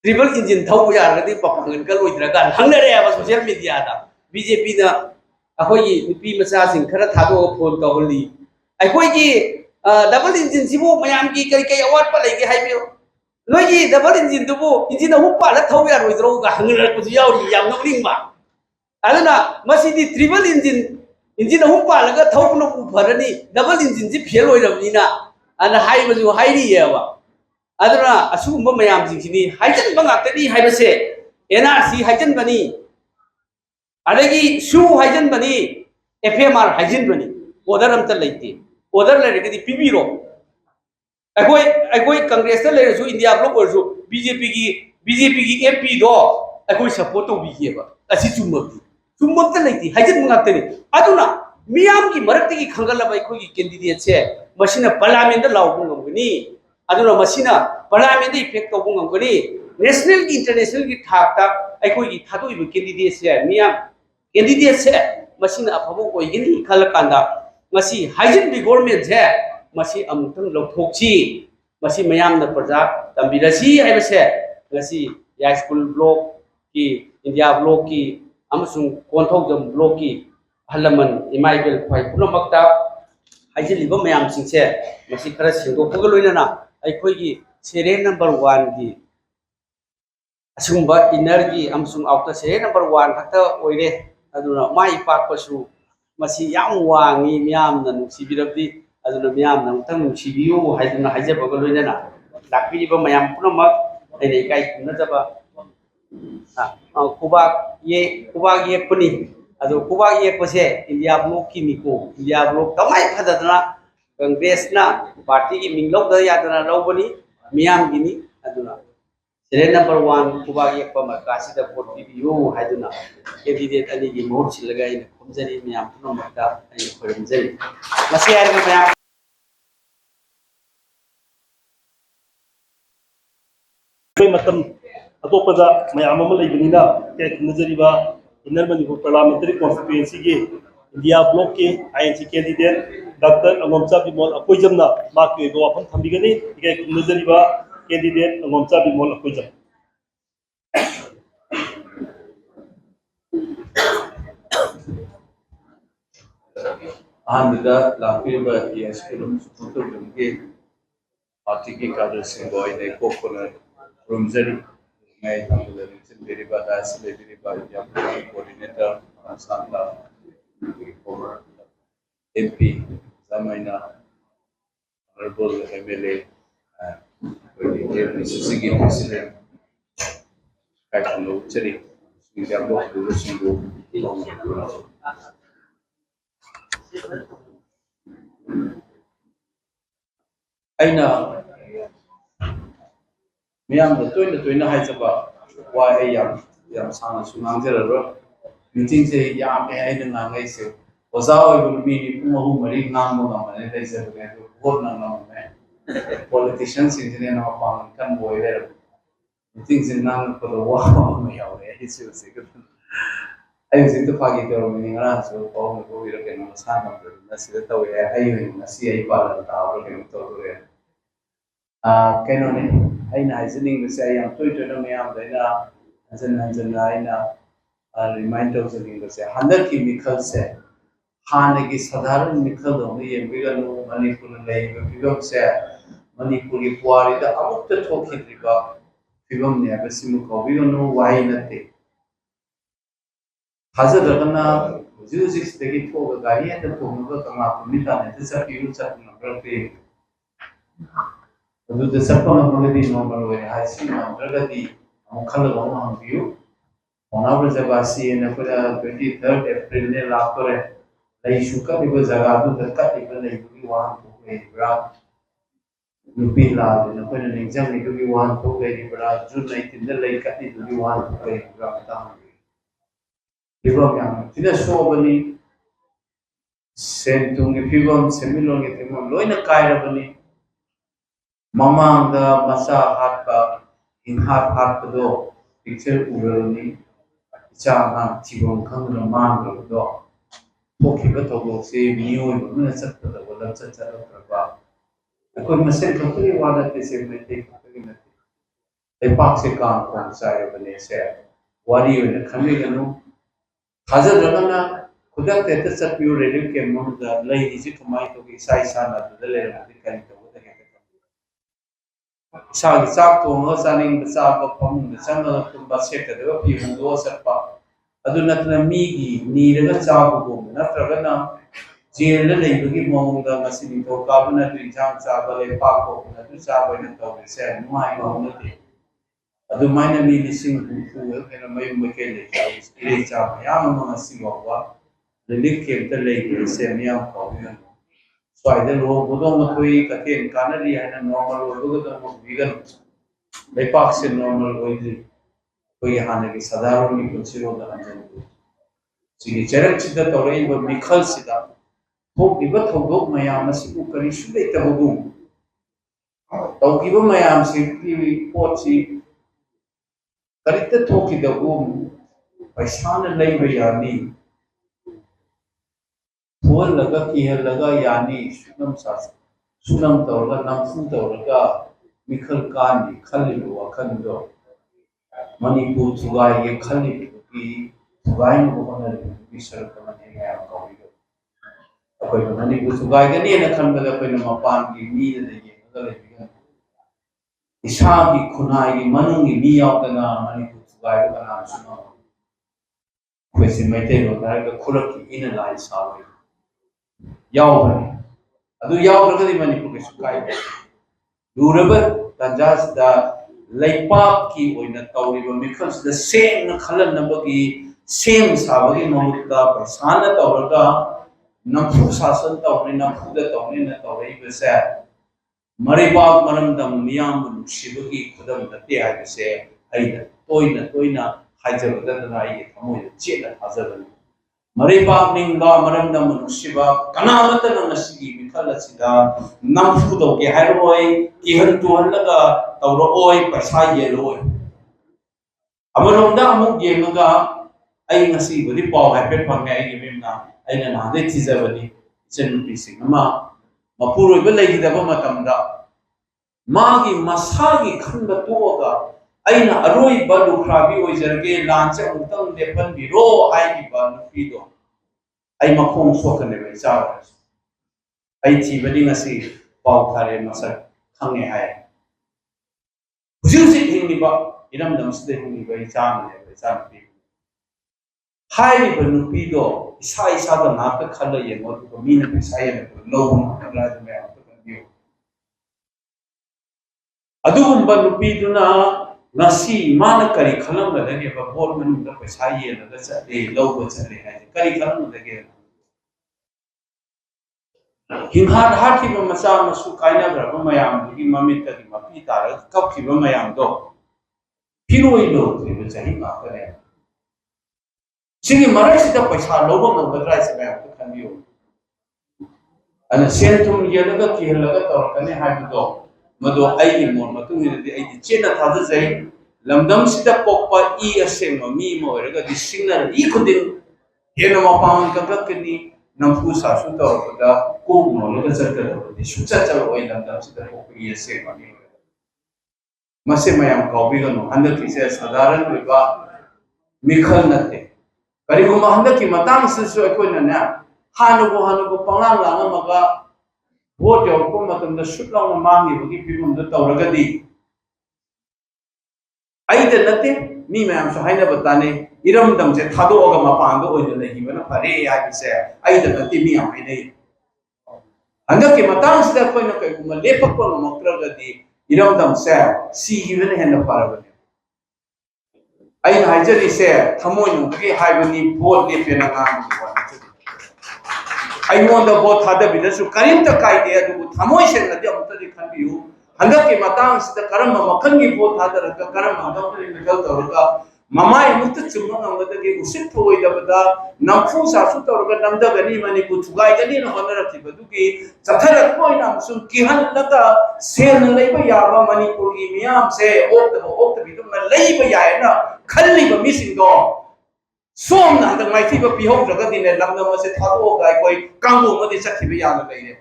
ट्रिपल इंजिन थौ यारगदी पपंगन कल ओइद्रा का हंगरे या सोशल मीडिया दा बीजेपी ना अखोई नुपी मचा सिंह खरा थादो फोन तौली अखोई की डबल इंजिन सिबो मयाम की कई कई अवार्ड पर लेके हाइबियो नोई डबल इंजिन दुबो इंजिन अहुम पाला थौ यारोइद्रा का हंगरे कुछ यावरी याम नोरिंग मा अदुना मसीदी ट्रिपल इंजिन इंजिन अहुम पालगा थौकुनो फरनी डबल इंजिन जी फेल होइरबनिना अना हाइबजु हाइरियेबा अदुना असुगुम्बा मयाम जिंसिनी हाइजन बंगातनी हाइबसे एनआरसी हाइजन बनी अदगी सु हाइजन बनी एफएमआर हाइजन बनी ऑर्डर अमता लेते ऑर्डर लेरगदी पिबिरो अखोई कांग्रेस ता लेरसु इंडिया ब्लॉक ओरसु बीजेपी की एमपी दो अखोई सपोर्ट तौबियेबा असि चुम्मती चुम्मत लेती हाइजन बंगातनी अदुना मियाम की मरक्ति की खंगलबा अखोई कैंडिडेट से मसिना पार्लियामेंट दा लाउबो ngमगनी अदुना मसिना पार्लियामेंट दा इफेक्ट तौबो ngमगनी नेशनल की इंटरनेशनल की थाकता अखोई की थादोइबो कैंडिडेट से मियाम कैंडिडेट से मसिना अफबो ओइगनी खलकांदा मसी हाइजन बी गवर्नमेंट से मसी अमतंग लौथोक्ची मसी मयाम न प्रजा तंबिरसी हाइबसे गसी या स्कूल ब्लॉक की इंडिया ब्लॉक की अमसुंग कोंथोगम ब्लॉक की हलमन इमाइबल फाइ पुनमक्ता हाइजलिबो मयाम सिंसे मसी खरा सिंदोखगा लोइनना अखोई की सेरियल नंबर 1 की असुंबा इनर की अमसुंग आउटर सेरियल नंबर 1 खता ओइरे अदुना माइ पाकपसु मसी याम वांगी मयाम न नुसिबिरबदी अदुना मयाम न उतंग नुसिबियो हाइदुना हाइजबगा लोइनना लाक्पिबो मयाम पुनमक ऐने काइ कुनजबा कुबाक ये पनी अदो कुबाक ये पसे इंडिया ब्लॉक की निको इंडिया ब्लॉक तमाय फददना कांग्रेस ना पार्टी की मिंगलौद यादना लौबनी मियाम गिनी अदुना सेरियल नंबर 1 कुबाक ये पमा कासिदा वोट पिबियो हाइदुना कैंडिडेट अनी की मोट सिलगा इन खुमजरी मियाम पुनमकता आई खोरमजरी मसी आरगा मयाम कोई मतम अतोपदा मयाम अमा लेबनिना के नजरिबा इनर मणिपुर पार्लियामेंट्री कॉन्स्टिट्यूएंसी के इंडिया ब्लॉक के INC candidate doctor Angomcha Bimol अकोइजमना माकी गो वाफम थंबिगनी के नजरिबा कैंडिडेट अंगोमचा बिमोल अकोइजम अहमदा लाफिबा यस्कुलम सुपुतुमगे पार्टी की कार्यसिंह ने कोकोनर रुमजरी मैं तंगले रिचन बेरिबा दास बेरिबा यापुरी कोऑर्डिनेटर सांता फॉर्मर एमपी जमाइना ऑनरेबल एमएलए एमपीसीसी के प्रेसिडेंट काइकुलो चरी इंडिया ब्लॉक दुरुसिंगो अना मियाम तोयना हाइजबा वा याम साना सुनांगजररो मीटिंग से याम ए आइना नांगै से ओजा ओइबो मीनी पुमहु मरि नांगो नामने दैजबगे वोट नांगने पॉलिटिशियन सिंजने ना पांग कन बोइले मीटिंग से नांग को वा म यावरे हिसु से आई जिंतो फागी तो मिनी ngara so पाव में को विरो के न साना न सिदा तवे आई न सी आई पाला तावरो के तो रे कैनोने अना हाइजनिंग से याम तोयना मयाम दैना हजन अना रिमाइंड तौजनिंग से हंदर की मिखल से हाने की साधारण मिखल हो ये बिगनु मणिपुर लेब फिगम से मणिपुर की पुआरी दा अमुक्त थोखिद्रिबा फिगम ने बसिमु को बिगनु वाई नते हाजरगना जुजिस तगी थोगा गाड़ी है तो मुगा कमा मिता ने तसा पियु सा नंबरते अदु सपा मगदी नंबर वे हासी नंबरगदी अमुखल गमा बियु ओनाबर जबासी ने पुरा 23 अप्रैल ने लातोरे लई शुका बिबो जगा दु दत्ता इबो लई बुगी वहां को एब्रा नुपी ला ने पुरा एग्जाम ने दुगी वहां को एब्रा जून 19 ने लई कति दुगी वहां को एब्रा ता फिगम याम तिदा सोबनी सेंटुंग फिगम सेमिलोंग के तेम लोइना कायरबनी ममांग दा मसा हात का इन हात दो पिक्चर उरनी चाना थिबम खंगना मांगरबदो थोखिबा थोगोसे मियोय बमना चत्तदा वला चत्तरबा अकोय मसेन खतरी वादा तेसे मेते खतरी नते लेपाक से काम कोन साय बने से वारी ओने खमेगनु थाजरगना खुदक तेते चपियो रेडियो के मनुदा लई इजि कमाई तो की साई साना दले रे कनि तो साग चाक थोंगा चानिंग चाप फमुंग चंगा तुम सेटदबा पि हुंदो सपा अदु नतना मीगी नीरगा चाबगो नत्रगना जेल लेबगी मौंदा मसिनी तो काबना तु इंजाम चाबले पाको नतु चाबने तो से नुमाय मौंदे अदु माइना मी लिसिंग फु हेन मय मके ले ले चाब याम मसी वावा लिक केम त ले से मियाम को स्वाइदे रो बोदो मथोई कतेन कानरी हैन नॉर्मल ओगो तो विगन लेपाक से नॉर्मल ओइदि कोई हाने की साधारण की कुछरो दा अंजन सिगे चरक चिदा तोरे ब मिखल सिदा थोक दिबा थोदोक मयाम सिकु करी सुले तबगु तौकिबा मयाम सि की पोची करित थोकी दगु पैसा न लई बयानी फोन लगा की है लगा यानी सुनम तौरगा नमफु तौरगा मिखल कानी खल्लिलो वखंदो मणिपुर थुगाई ये खल्ली की थुगाई न बोना की सरक मने या कौइदो अकोय मणिपुर थुगाई गनी न खनबदा कोइ न मपान की मी ने ये नगले बिगन इशा की खुनाई की मनुंग की मी यावतना मणिपुर थुगाई बना सुनो कोइसे मैते रो दारगा खुरक की इन लाई सावे यावबने अदु यावरगदि मणिपुर के सुकाई दुरब तंजासदा लेपाक की ओइना तौरिबा मिखलसदा सेम खलनबगी सेम साबगी महुत्ता पैसान तौरगा नफु शासन तौरि नफुदा तौरि न तौरि बसे मरिबाग मरमदम मियाम नुसिबगी खुदम नते हाइबसे आइदा तोइना हाइजबदना आइ थमोय चेला हाजबन मरिबाग निंबा मरमदम नुसिबा कनामतन नसिगी मिखलसिदा नफुदो के हाइरोय किहन तुहलगा तौरओय पैसा येलोय अमरोंदा अमुक येमगा आई ngasi bodi paw haipet phangme ai gemna aina na de thijabani chen pising ma mapuroi ba leidaba matamda magi masagi khanba toga aina aroi ba lukhrabi oijarge lanche utang depan biro ai ki ba nupido ai makhong sokane ba chaw ai thibani ngasi paw thare masa khange hai hujusi hingiba iram damsde hingiba chang ne chang pi hai nupido isa isa da na ka khala ye mo ko mi ne sai ne lo na ra de me to kan dio adum ba nupiduna ngasi mana kari khalam da ne ba bol manu da sai ye na da cha de lo ba cha le hai kari khalam da ge hingha ha ki ba masa masu kaina gra ba mayam gi mamit ta gi mapi ta ra kap ki ba mayam do piroi lo ti ba cha hi ma ka ne सिंगी मराई से पैसा लोबो नंबद्रा से मैं आपको खंदियो अन सेन तुम ये लगा कि लगा तो कने हाइबदो मदो आई मोर मतु ने आई चेना थाज जै लमदम सिदा पोकपा ई असेम मी मोरगा दि सिग्नल ई खुदिन हेनो मपान कककनी नमफु सासु तो दा को नो लगा जकर दि सुचा चल ओइ लमदम सिदा पोकपा ई असेम मी मसे मयाम कॉबीगनो अंदर किसे साधारण विवा मिखल नते करिगुमा हंदक की मतंग सिसु अकोइना ने हानुगो पंगांग लांगमगा वोट योको मतंद सुटलांग मांगी बगी पिमुम द तौरगदी आइदे नते मी मैम सो हाइना बताने इरम दम से थादोगा मपांग दो ओइना लेहिबना फरे आइसे आइदे नते मी हम हाइने हंदक की मतंग सिदा कोइना कइगुमा लेपको मक्रगदी इरम दम से सीगिबने हेन फरबने आई हाइजरी से थमोय नुगी हाइबनी बोट लेपेना गाम आई मोंद बोट थादा बिदसु करिंत काइदे अदु थमोय से नदि अमतदि खनबियु हंदक के मतंग से करम मखन की बोट थादा रक करम मदौतरि निकल तौरका ममाय मुक्त चुम नंगदगे उसित थोय दबदा नमफु सासु तौरगा नमदगनी मनि पुथुगाय गनी न होनरथि बदुगी चथरक कोइना मुसु किहन लगा सेन लेबा याबा मणिपुर की मियाम से ओक्त बिदुम लेबा यायना खल्ली बमिसिंगो सोम ना हद माइथी बा पिहो जगह दिने लमना मसे थादो गाय कोई कांगो मदे चखि बे याद लइने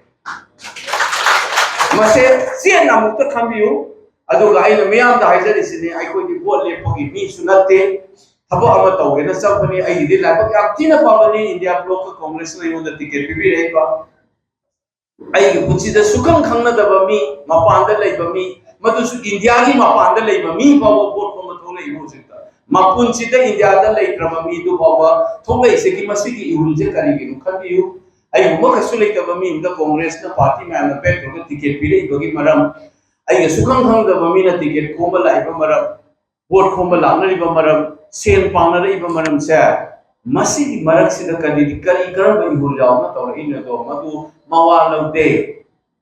मसे से नामुक्त खंबियु अदुगा आइना मियाम दा हाइजरिसिने आई कोई की बोल लेपगी मी सुनते थबो अमा तौगे न सबनी आई दि लाइब याम तिना पावनी इंडिया ब्लॉक कांग्रेस ने योदा टिकट पिबि रेबा आई की पुची दा सुखम खंगना दबा मी मपान दा लेबा मी मदुसु इंडिया की मपान दा लेबा मी पावो बोट को मथो ले इमोजिता मापुन सिदा इंडिया दा लेत्रबा मी दु पावा थोंगे से की मसी की इहुल जे करिगिनु खबियु आई मकसु लेतबा मी इंदा कांग्रेस ना पार्टी मैन पेट को टिकट पिरे बगी मरम आई सुखम खंगदबा मी ना टिकट खोबा लाइबा मरम वोट खोबा लानरिबा मरम सेल पानरिबा मरम से मसी की मरक सिदा करी करी करम इहुल जावना तौर इन दो मदु मवा लौदे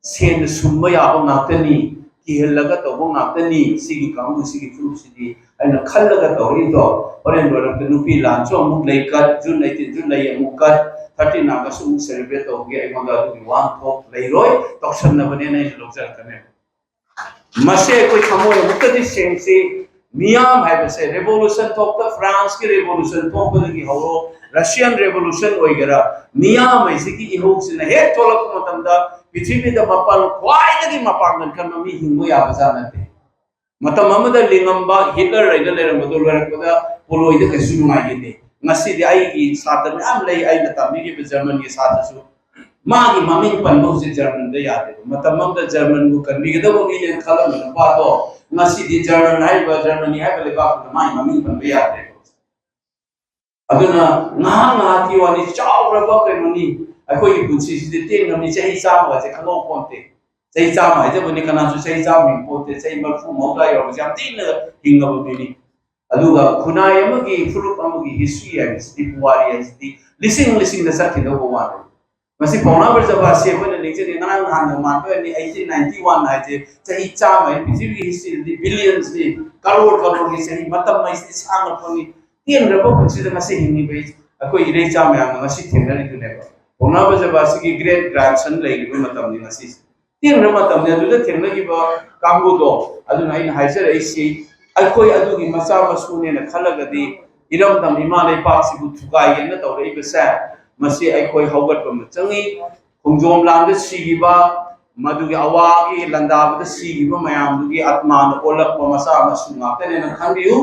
सेन सुम्बा याबा नातनी की हलगा तबो नातनी सिगी कांगु सिगी फ्रुसिदी अना खल्लगा तौरी दो ओरेन बरम नुपी लांचो अमुक लेकर जुन 19 जुन लई अमुक 30 नागसु मुक सेलिब्रेट होगे एगोंदा दुगी वान थोक लेरोय तौसन नबने नै लोकजर कने मसे कोई खमोय मुक्तदि सेंसी मियाम है बसे रेवोल्यूशन थोक द फ्रांस के रेवोल्यूशन थोक दगी हवरो रशियन रेवोल्यूशन होइगरा मियाम है सिकी इहोक सिना हे तोलक मतमदा पृथ्वी द मपाल ख्वाइदगी मपांगन कर ममी हिंगो याबजानते मतम अमदा लिंगंबा Hitler राइदा लेरमदो लरकदा पोलोइद कइसु नुगाइगे ngasi di ai gi satan am lei ai na tammi gi German gi satan su ma gi mami pan bo si German da ya de matam mam da German bu kan mi ga do gi len khala na ba do ngasi di German hai ba Germany hai ba le ba ku mai mami pan be ya de aduna nga nga ti wani chaw ra ba kai mani ai ko gi bu si si de te ngam ni chai sa ma je khalo ponte chai sa ma je bu ni kana su chai sa mi ponte chai ma fu mo ga yo jam tin hinga bu ni aduga khunai amagi furup amagi history and the warriors the listening the sakhi do one masi pauna bar jaba se ko ne je ngana han man to ni 1891 hai je chahi cha mai pithiri history the billions ni crore ni sahi matam mai si sang ko ni tien ra ko chi da masi hinni bai akoi ire cha mai ang masi thengna ni tu ne ba pauna bar jaba se ki great grandson lai ni matam ni masi tien ra matam ne du da thengna gi ba kamgo do adu nai hai se ai si अखोई अदुगी मचा मसुने न खलगदी इरम दम हिमालय पाक सिबु थुगाई न तौरे बसे मसी अखोई हौगत बम चंगी खुंजोम लांद सिगिबा मदुगी अवागी लंदाबद सिगिबा मयाम दुगी आत्मा न ओलक मचा मसुना तने न खंबियु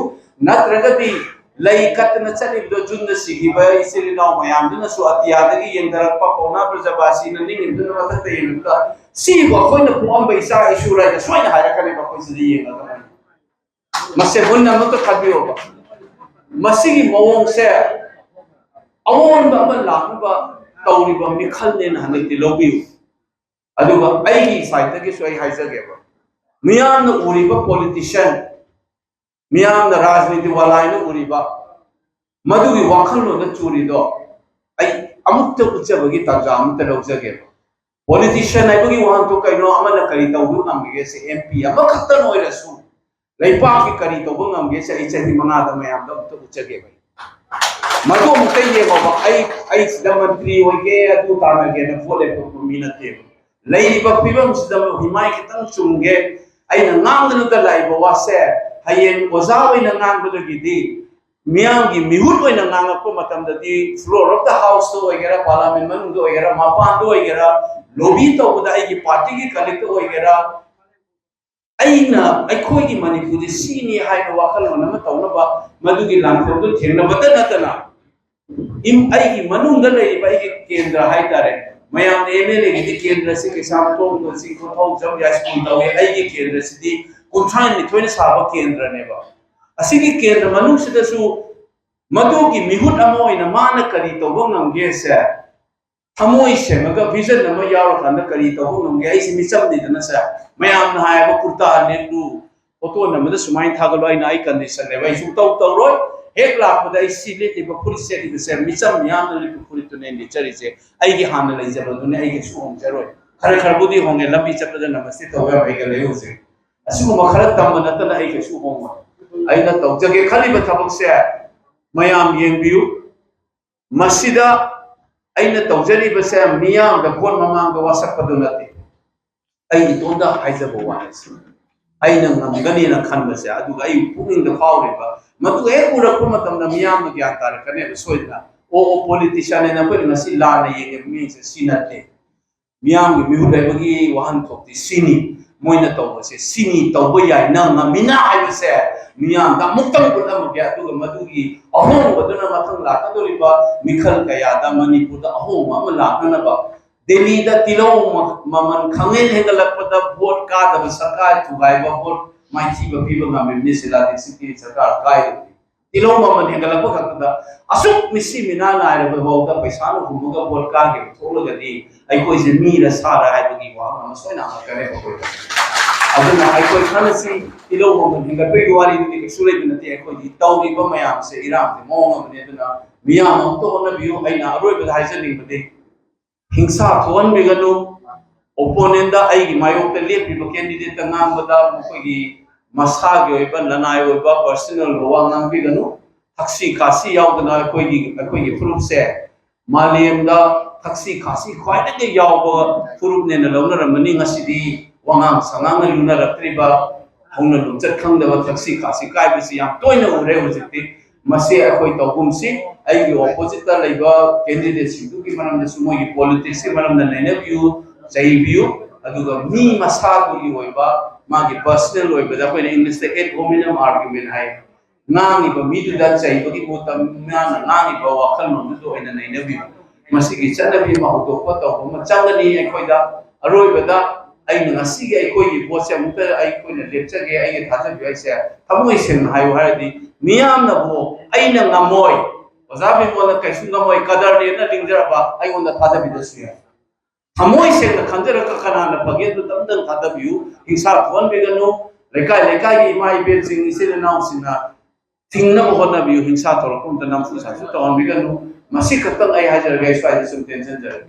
नत्रगदी लई कतन चलिबदो जुन सिगिबा इसिरि नाव मयाम दुन सु अतियादगी यंदरक पा पौना प्रजबासी न निंग दुन मथक तयनुका सिबो खोइन पुम बैसा इशुरा सोइन हारकने बा खोइ यंगा मसे बुन नमक तो खबियो बा मसी की मवोंग से अवोन बा लाखबा तौरी बा मिखल ने हने दिलोबियो अदुगा आईगी साइड के सोई हाइजगे बा मियाम न उरिबा पॉलिटिशियन मियाम न राजनीति वालाई न उरिबा मदुगी वाखल लो न चूरी दो आई अमुक्त उच्चबगी तंजा अमुक्त लौजगे बा पॉलिटिशियन आइबगी वहां तो कइनो अमन करी तौदु नमगे से एमपी अमा खतन होइरसु लैपा की करी तो बंगम से आई चही मंगा द मैम द तो उचगे भाई मदो मुते ये बाबा आई सिदा मंत्री होगे अदु ताना के न फोले को मिनते लई बपिबम सिदा हिमाय के तंग चुंगे आई न नांग न द लाई बवा से हयेन ओजा वे न नांग बद गिदी मियाम की मिहुट वे न नांग को मतम ददी फ्लोर ऑफ द हाउस तो वगैरह पार्लियामेंट मन दो वगैरह मापान दो वगैरह लॉबी तो बदा आई की पार्टी की कलेक्ट वगैरह अइना अखोई की मणिपुरी सीनी हाइनो वाखल मनम तौनबा मदुगी लांखो तो थेंगनबत नतना इम आई की मनुंग लेरि बाई के केंद्र हाइ तारे मयाम एमएलए की केंद्र से किसान तो सी को थौ जम या स्कूल तवे आई के केंद्र सिदी कुंथान नि थोइन साबा केंद्र नेबा असिगी केंद्र मनुंग सिदसु मदुगी मिहुट अमोइना मान करी तो ngam से थमोई से मगा विजन नम याव खान करी तो ngam ai से मिचम नि दना से मयाम ना हाय कुर्ता नेलु फोटो नमद सुमाइ थागलो आई नाइ कंडीशन ने भाई सुतौ तौरोय एक लाख बदा इसी ले बा पुलिस से की से मिचम याम ने पुलिस तो ने नेचर से आई की हान ले जब दुने आई के सुम जरोय खरे खरबुदी होंगे लंबी चपद नमस्ते तौगा भाई के ले उसे असु मखर तम नतन आई के सु होंग आई न तौजगे खली बथबक से मयाम येंबियु मस्जिदा अइन तौजरी बसे मियाम द भोट ममांग द वासक पदु नते आई इतोंदा हाइजबो वास ꯑꯩꯅ ꯉꯝꯒꯅꯤꯅ ꯈꯟꯕꯁꯦ ꯑꯗꯨꯒ ꯑꯩ ꯄꯨꯛꯅꯤꯡꯗ ꯐꯥꯎꯔꯤꯕ ꯃꯗꯨ ꯍꯦꯛ ꯎꯔꯛꯄ ꯃꯇꯝꯗ ꯃꯤꯌꯥꯝꯅ ꯒ꯭ꯌꯥꯟ ꯇꯥꯔꯛꯀꯅꯦꯕ ꯁꯣꯏꯗꯅ ꯄꯣꯂꯤꯇꯤꯁꯤꯌꯥꯟ ꯍꯥꯏꯅ ꯑꯩꯈꯣꯏꯅ ꯉꯁꯤ ꯂꯥꯟꯅ ꯌꯦꯡꯉꯤꯕ ꯃꯤꯁꯦ ꯁꯤ ꯅꯠꯇꯦ ꯃꯤꯌꯥꯝꯒꯤ ꯃꯤꯍꯨꯠ ꯍꯥꯏꯕꯒꯤ ꯋꯥꯍꯟꯊꯣꯛꯇꯤ ꯁꯤꯅꯤ ꯃꯣꯏꯅ ꯇꯧꯕꯁꯦ ꯁꯤꯅꯤ ꯇꯧꯕ ꯌꯥꯏ ꯅꯪ ꯉꯝꯃꯤꯅ ꯍꯥꯏꯕꯁꯦ ꯃꯤꯌꯥꯝꯗ ꯑꯃꯨꯛꯇꯪ ꯎꯠꯂꯝꯃꯒꯦ ꯑꯗꯨꯒ ꯃꯗꯨꯒꯤ ꯑꯍꯣꯡꯕꯗꯨꯅ ꯃꯊꯪ ꯂꯥꯛꯀꯗꯧꯔꯤꯕ ꯃꯤꯈꯜ ꯀꯌꯥꯗ ꯃꯅꯤꯄꯨꯔꯗ ꯑꯍꯣꯡꯕ ꯑꯃ ꯂꯥꯛꯅꯅꯕ ꯗꯦꯜꯂꯤꯗ ꯇꯤꯜꯍꯧ ꯃꯃꯜ ꯈꯪꯍꯦꯟ ꯍꯦꯟꯒꯠꯂꯛꯄꯗ ꯚꯣꯠ ꯀꯥꯗꯕ ꯁꯔꯀꯥꯔ ꯊꯨꯒꯥꯏꯕ ꯚꯣꯠ ꯃꯥꯏꯊꯤꯕ ꯄꯤꯕ ꯉꯝꯃꯤꯕꯅꯤ ꯁꯤꯂꯥ ꯗꯤꯛꯁꯤꯠꯀꯤ ꯁꯔꯀꯥꯔ ꯀꯥꯏꯗꯕꯅꯤ ꯇꯤꯜꯍꯧ ꯃꯃꯜ ꯍꯦꯟꯒꯠꯂꯛꯄ ꯈꯛꯇꯗ ꯑꯁꯨꯛ ꯃꯤꯁꯤ ꯃꯤꯅꯥ ꯅꯥꯏꯔꯕ ꯐꯥꯎꯗ ꯄꯩꯁꯥꯅ ꯍꯨꯝꯃꯒ ꯚꯣꯠ ꯀꯥꯈꯤꯕ ꯊꯣꯛꯂꯒꯗꯤ ꯑꯩꯈꯣꯏꯁꯦ ꯃꯤꯔ ꯁꯥꯔ ꯍꯥꯏꯕꯒꯤ ꯋꯥꯍꯪ ꯑꯃ ꯁꯣꯏꯅ ꯍꯪꯉꯛꯀꯅꯦꯕ ꯑꯩꯈꯣꯏꯗ ꯑꯗꯨꯅ ꯑꯩꯈꯣꯏ ꯈꯜꯂꯁꯤ ꯇꯤꯜꯍꯧ ꯃꯃꯜ ꯍꯦꯟꯒꯠꯄꯒꯤ ꯋꯥꯔꯤꯗꯨꯗꯤ ꯀꯩꯁꯨ ꯂꯩꯕ ꯅꯠꯇꯦ ꯑꯩꯈꯣꯏꯒꯤ ꯇꯧꯔꯤꯕ ꯃꯌꯥꯝꯁꯦ ꯏꯔꯥꯡꯁꯦ ꯃꯑꯣꯡ ꯑꯃꯅꯤ ꯑꯗꯨꯅ ꯃꯤꯌꯥꯝ ꯑꯃꯨꯛꯇ ꯍꯣꯠꯅꯕꯤꯌꯨ ꯑꯩꯅ ꯑꯔꯣꯏꯕꯗ ꯍꯥꯏꯖꯅꯤꯡꯕꯗꯤ हिंसा थोहनबिगनु ओपोनेंट अगी मायोक्ता लेपिबा कैंडिडेट ngamबदा मखोगी मसागी ओइबा लनाय ओइबा पर्सनल रोवा ngamबिगनु थक्सी खासी यावदना अखोगी फुरुप से मालेमदा थक्सी खासी ख्वाइदगे यावबा फुरुप नेना लौनरमनि ngasiदी वांगाम संगांग लुनरक्त्रिबा हौना लुचत खंगदबा थक्सी खासी काइबसी याम तोयना उरे हुजिति मसे अखोई तौगुमसी अगी ऑपोजिट ता लेबा कैंडिडेट सिंदुगी मरमदसु मोगी पॉलिटिक्स के मरमदा नैनबियु जैबियु अदुगा मी मसागुगी ओइबा मागी पर्सनल ओइबा दा कोइना इंग्लिश दा एड होमिनम आर्गुमेंट हाय नांगिबा मीदुदा जैबगी बोता म्याना नांगिबा वाखल नोंदु ओइना नैनबियु मसिगी चनबी माउदोपा तौबा चंगनी अखोइदा अरोइबदा अꯩꯅ ꯉꯁꯤꯒꯤ ꯑꯩꯈꯣꯏꯒꯤ ꯄꯣꯠꯁꯦ ꯑꯃꯨꯛꯇ ꯑꯩꯈꯣꯏꯅ ꯂꯦꯞꯆꯒꯦ ꯑꯩꯒꯤ ꯊꯥꯖꯕꯤꯌꯨ ꯑꯩꯁꯦ ꯊꯃꯣꯏ ꯁꯦꯡꯅ ꯍꯥꯏꯌꯨ ꯍꯥꯏꯔꯗꯤ ꯃꯤꯌꯥꯝꯅꯕꯨ ꯑꯩꯅ ꯉꯝꯃꯣꯏ ꯑꯣꯖꯥ ꯕꯤꯃꯣꯜꯅ ꯀꯩꯁꯨ ꯉꯝꯃꯣꯏ ꯀꯗꯔꯅꯦꯅ ꯂꯤꯡꯖꯔꯕ ꯑꯩꯉꯣꯟꯗ ꯊꯥꯖꯕꯤꯗꯁꯨ ꯌꯥꯏ ꯊꯃꯣꯏ ꯁꯦꯡꯅ ꯈꯟꯖꯔꯒ ꯀꯅꯥꯅ ꯐꯒꯦ ꯑꯗꯨ ꯑꯝꯇꯪ ꯊꯥꯖꯕꯤꯌꯨ ꯍꯤꯡꯁꯥ ꯊꯣꯛꯍꯟꯕꯤꯒꯅꯨ ꯂꯩꯀꯥꯏ ꯂꯩꯀꯥꯏꯒꯤ ꯏꯃꯥ ꯏꯕꯦꯜꯁꯤꯡ ꯏꯆꯤꯜ ꯏꯅꯥꯎꯁꯤꯡꯅ ꯊꯤꯡꯅꯕ ꯍꯣꯠꯅꯕꯤꯌꯨ ꯍꯤꯡꯁꯥ ꯊꯣꯛꯂꯛꯄ ꯃꯇꯝꯗ ꯅꯝꯐꯨ ꯁꯥꯐꯨ ꯇꯧꯍꯟꯕꯤꯒꯅꯨ ꯃꯁꯤ ꯈꯛꯇꯪ ꯑꯩ ꯍꯥꯏꯖꯔꯒꯦ ꯑꯩ ꯁ꯭ꯋꯥꯏꯗ ꯁꯨꯝ ꯇꯦꯟꯁꯤꯟꯖꯔꯒꯦ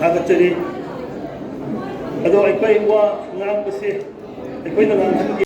थागतरी अदो अखोई वा ngang base अखोई na ngang